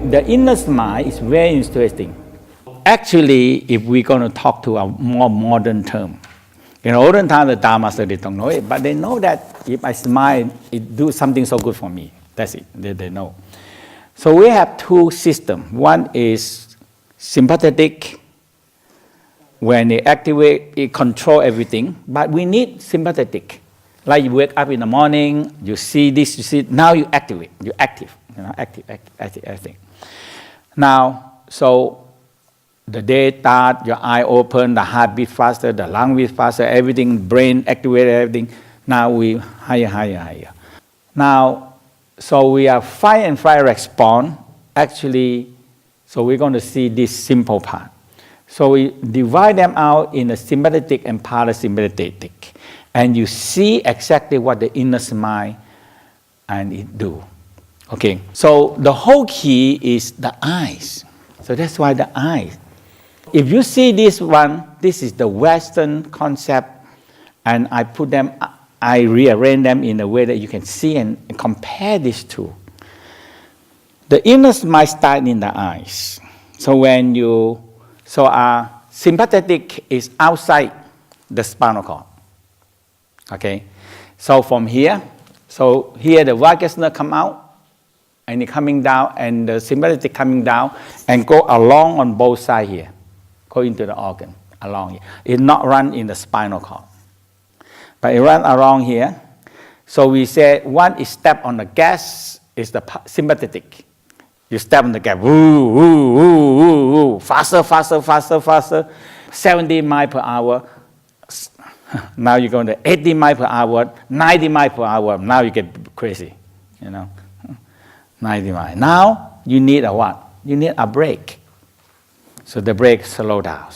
the inner smile is very interesting. Actually, if we're going to talk to a more modern term, in olden time, the Tao Master, they don't know it, but they know that if I smile, it do something so good for me. That's it, they know. So we have two systems. One is sympathetic. When it activate, it control everything, but we need sympathetic. Like you wake up in the morning, you see this, you see, now you activate, you're active, active. Now, so the day start, your eye open, the heart beat faster, the lung beat faster, everything, brain activate everything. Now we higher. Now, so we have fight and flight response. Actually, so we're going to see this simple part. So we divide them out in a sympathetic and parasympathetic. And you see exactly what the inner smile and it do. Okay, so the whole key is the eyes. So that's why the eyes. If you see this one, this is the Western concept, and I rearrange them in a way that you can see and compare these two. The inner smile starts in the eyes. So sympathetic is outside the spinal cord. Okay, so from here, the vagus nerve come out, and it coming down, and the sympathetic coming down, and go along on both sides here, go into the organ along here. It not run in the spinal cord, but it run around here. So we say one is step on the gas is the sympathetic. You step on the gas, woo, faster, 70 miles per hour. Now you're going to 80 miles per hour, 90 miles per hour. Now you get crazy, 90 miles. Now you need a what? You need a brake. So the brake, slow down.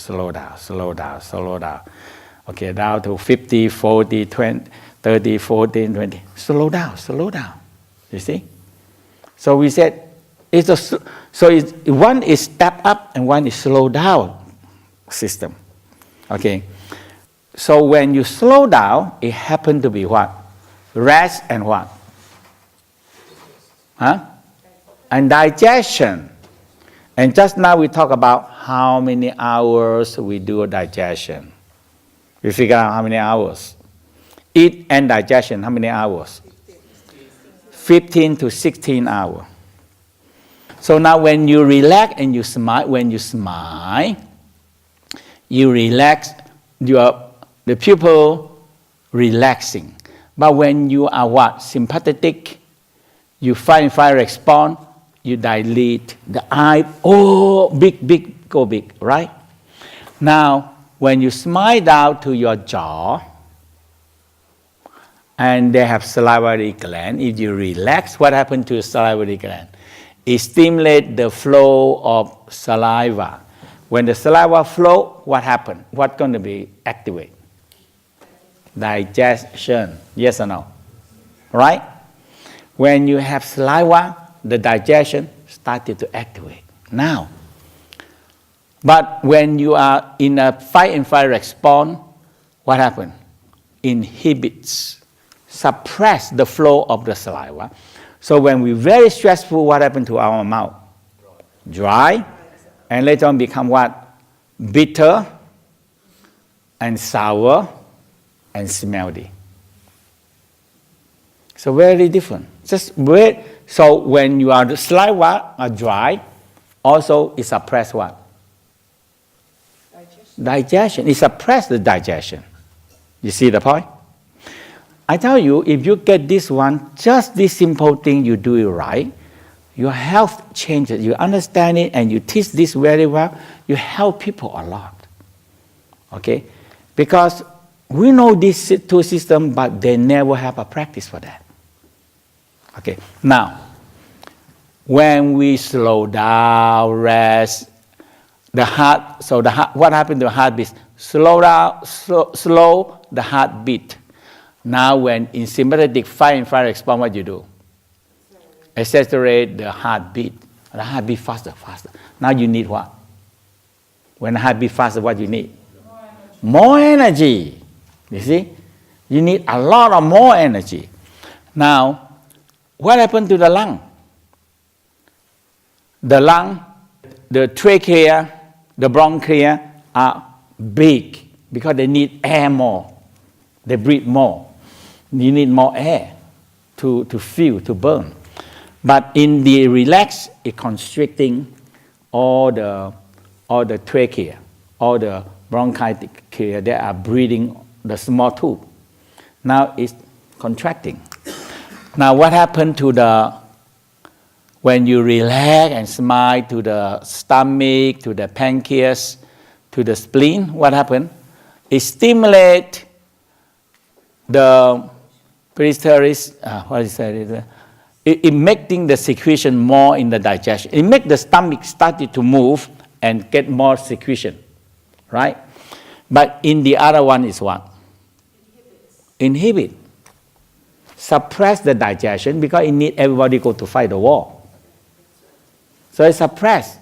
Okay, down to 50, 40, 20, 30, 40, 20. Slow down. You see? So we said, one is step up and one is slow down system. Okay. So when you slow down, it happens to be what? Rest and what? And digestion. And just now we talk about how many hours we do digestion. We figure out how many hours. Eat and digestion, how many hours? 15 to 16 hours. So now when you relax and you smile, you relax the pupil relaxing. But when you are what? Sympathetic, you fight and flight response, you dilate the eye, big, go big, right? Now, when you smile down to your jaw, and they have salivary gland, if you relax, what happens to the salivary gland? It stimulates the flow of saliva. When the saliva flow, what happens? What's going to be activated? Digestion. Yes or no? Right? When you have saliva, the digestion started to activate. Now, but when you are in a fight and flight response, what happens? Inhibits, suppress the flow of the saliva. So when we're very stressful, what happens to our mouth? Dry. And later on become what? Bitter and sour and smelly. So very different. So when you are the saliva are dry, also it suppress what? Digestion. It suppress the digestion. You see the point? I tell you, if you get this one, just this simple thing, you do it right, your health changes. You understand it and you teach this very well, you help people a lot. Okay? Because we know these two systems, but they never have a practice for that. Okay? Now, when we slow down, rest, the heart, what happened to the heartbeat? Slow down, slow the heartbeat. Now when in sympathetic fight and flight response, what you do? Accelerate the heartbeat. The heartbeat faster. Now you need what? When the heartbeat faster, what you need? More energy. You see? You need a lot of more energy. Now, what happened to the lung? the lung, the trachea, the bronchia are big because they need air more. They breathe more. You need more air to feel, to burn. But in the relaxed, it's constricting all the trachea, all the bronchia, they are breathing the small tube. Now it's contracting. Now what happened to when you relax and smile to the stomach, to the pancreas, to the spleen, what happened? It stimulates the it making the secretion more in the digestion. It makes the stomach start to move and get more secretion, right? But in the other one is what? Inhibit. Suppress the digestion because it needs everybody go to fight the war. So it suppress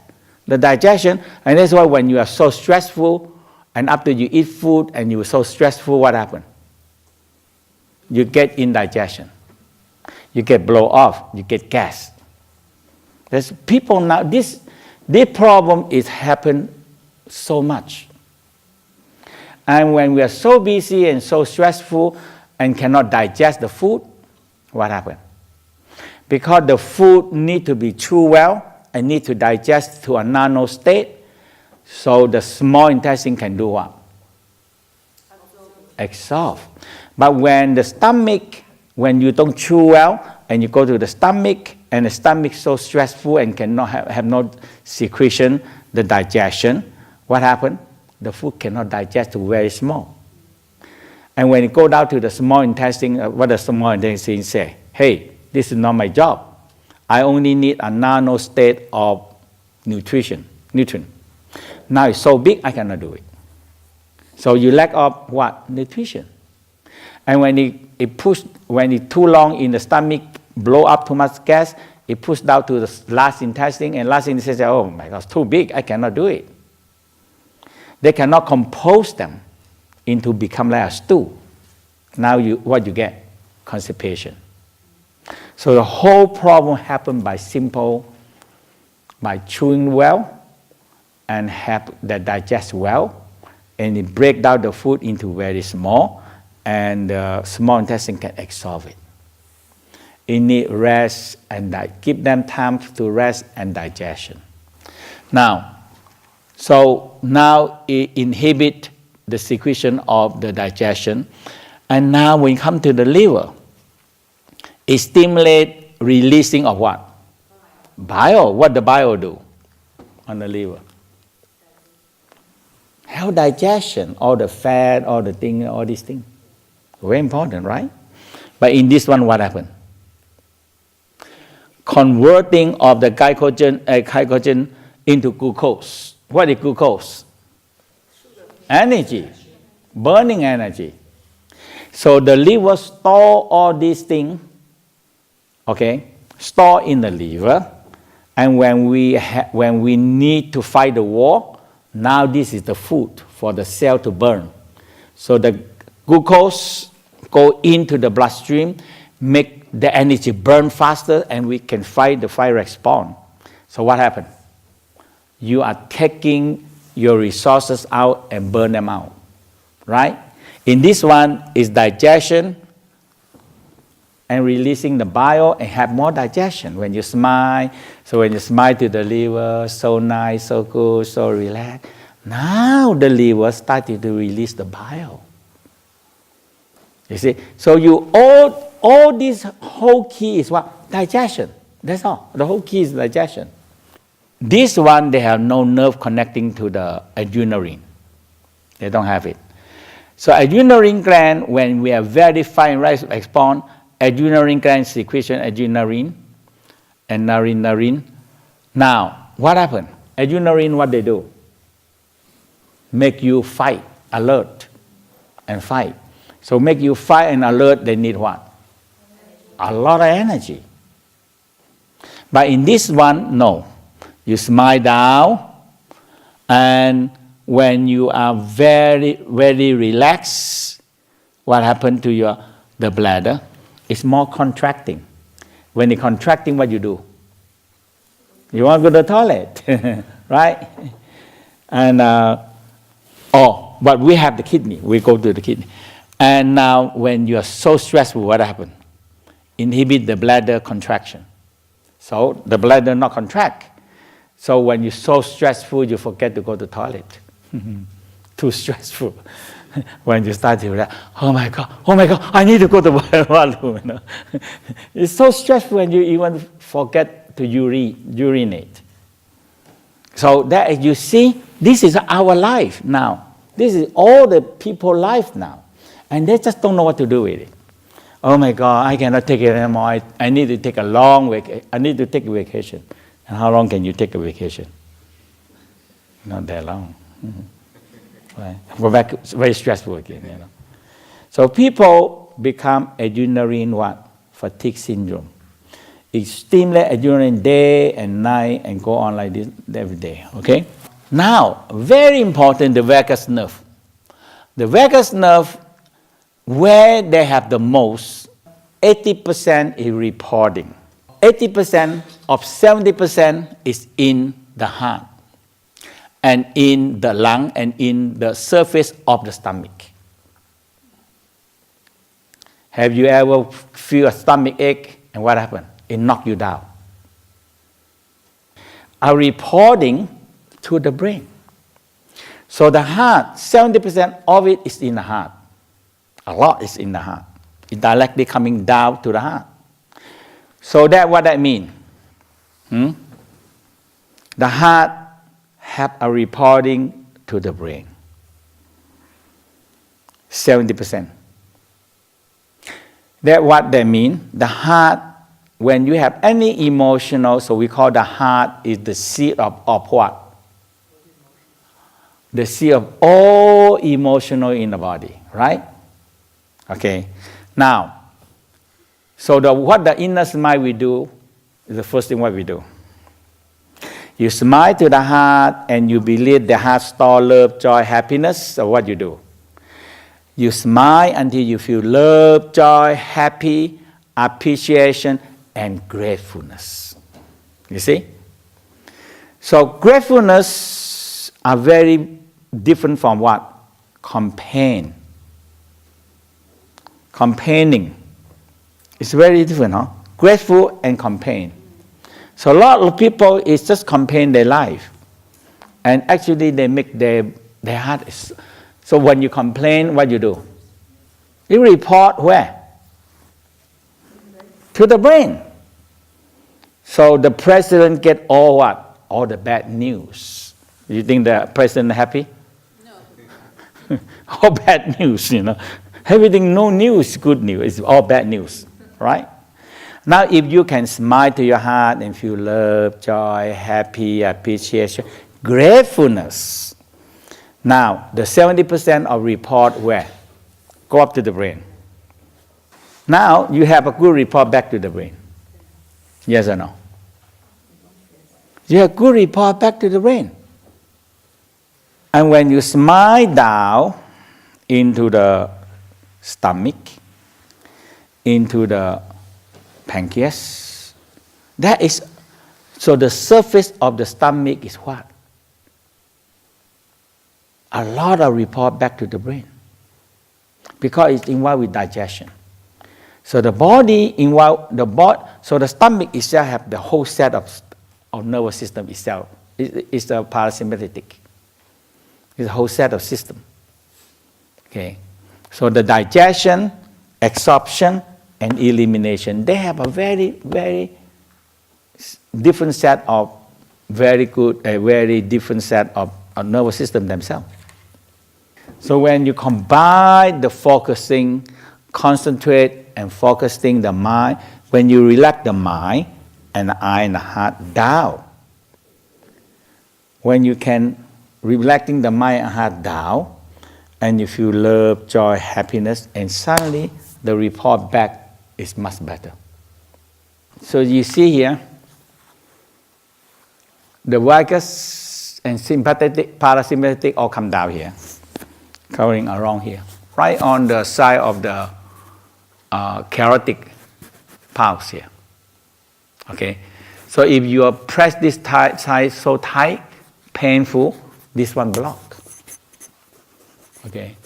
the digestion, and that's why when you are so stressful, and after you eat food and you are so stressful, what happens? You get indigestion. You get blow off. You get gas. There's people now. This problem is happen so much. And when we are so busy and so stressful and cannot digest the food, what happens? Because the food need to be chewed well and need to digest to a nano state, so the small intestine can do what? Absorb. But when the stomach, when you don't chew well and you go to the stomach and the stomach is so stressful and cannot have no secretion, the digestion, what happens? The food cannot digest to very small. And when it go down to the small intestine, what does small intestine say? Hey, this is not my job. I only need a nano state of nutrient. Now it's so big, I cannot do it. So you lack of what? Nutrition. And when it too long in the stomach, blow up too much gas, it pushed down to the last intestine, and last intestine says, oh my God, it's too big, I cannot do it. They cannot compose them into become like a stew. Now what you get? Constipation. So the whole problem happened by chewing well and have that digest well, and it break down the food into very small, and the small intestine can absorb it. It need rest and give them time to rest and digestion. Now it inhibit the secretion of the digestion, and now when it come to the liver, it stimulate releasing of what? Bile. What the bile do on the liver? Help digestion, all the fat, all the thing, all these things. Very important, right? But in this one, what happened? Converting of the glycogen into glucose. What is glucose? Energy, burning energy. So the liver store all these things, store in the liver, and when we need to fight the war, now this is the food for the cell to burn. So the glucose go into the bloodstream, make the energy burn faster, and we can fight the fire response. So what happened? You are taking your resources out and burn them out, right? In this one is digestion and releasing the bile and have more digestion when you smile. So when you smile to the liver, so nice, so good, so relaxed. Now the liver started to release the bile. You see? So all this whole key is what? Digestion. That's all. The whole key is digestion. This one, they have no nerve connecting to the adrenaline. They don't have it. So adrenaline gland, when we are very fine rice response, adrenaline gland secretion adrenaline and narine. Now, what happened? Adrenaline, what they do? Make you fight, alert, and fight. So make you fight and alert, they need what? A lot of energy. But in this one, no. You smile down, and when you are very, very relaxed, what happened to the bladder? It's more contracting. When it's contracting, what you do? You want to go to the toilet, right? And, but we have the kidney. We go to the kidney. And now when you are so stressful, what happens? Inhibit the bladder contraction. So the bladder not contract. So when you're so stressful, you forget to go to the toilet. Too stressful. When you start to realize, oh my God, I need to go to the bathroom. You know? It's so stressful when you even forget to urinate. So that you see, this is our life now. This is all the people's life now. And they just don't know what to do with it. Oh my God, I cannot take it anymore. I need to take a long vacation. I need to take a vacation. And how long can you take a vacation? Not that long. Right. Go back, it's very stressful again. You know. So people become adrenaline what? Fatigue syndrome. It stimulates adrenaline day and night and go on like this every day. Okay? Now, very important, the vagus nerve. The vagus nerve, where they have the most, 80% is reporting. 80% of 70% is in the heart and in the lung and in the surface of the stomach. Have you ever feel a stomach ache and what happened? It knocked you down. Are reporting to the brain. So the heart, 70% of it is in the heart. A lot is in the heart. It's directly coming down to the heart. So that what that means? The heart have a reporting to the brain. 70%. That what that means? The heart, when you have any emotional, so we call the heart is the seat of what? The seat of all emotional in the body, right? Okay. Now, so what the inner smile we do is the first thing what we do. You smile to the heart and you believe the heart store love, joy, happiness. So what you do? You smile until you feel love, joy, happy, appreciation, and gratefulness. You see? So gratefulness are very different from what? Campaigning. It's very different, huh? Grateful and campaign. So a lot of people is just campaign their life. And actually they make their heart. So when you complain, what you do? You report where? To the brain. So the president get all what? All the bad news. You think the president happy? No. All bad news, you know. Everything, no news, good news. It's all bad news, right? Now, if you can smile to your heart and feel love, joy, happy, appreciation, gratefulness. Now, the 70% of report where? Go up to the brain. Now, you have a good report back to the brain. Yes or no? You have good report back to the brain. And when you smile down into the stomach, into the pancreas, that is, so the surface of the stomach is what? A lot of report back to the brain. Because it's involved with digestion. So the body involved, so the stomach itself have the whole set of nervous system itself. It's the parasympathetic. It's a whole set of system. Okay. So the digestion, absorption, and elimination, they have a very, very different set of very different set of nervous system themselves. So when you combine the focusing, concentrate and focusing the mind, when you relax the mind and the eye and the heart down, when you can relaxing the mind and heart down, and you feel love, joy, happiness, and suddenly the report back is much better. So you see here, the vagus and sympathetic, parasympathetic all come down here, covering around here, right on the side of the carotid pulse here. Okay, So if you are press this side so tight, painful, this one block. Okay.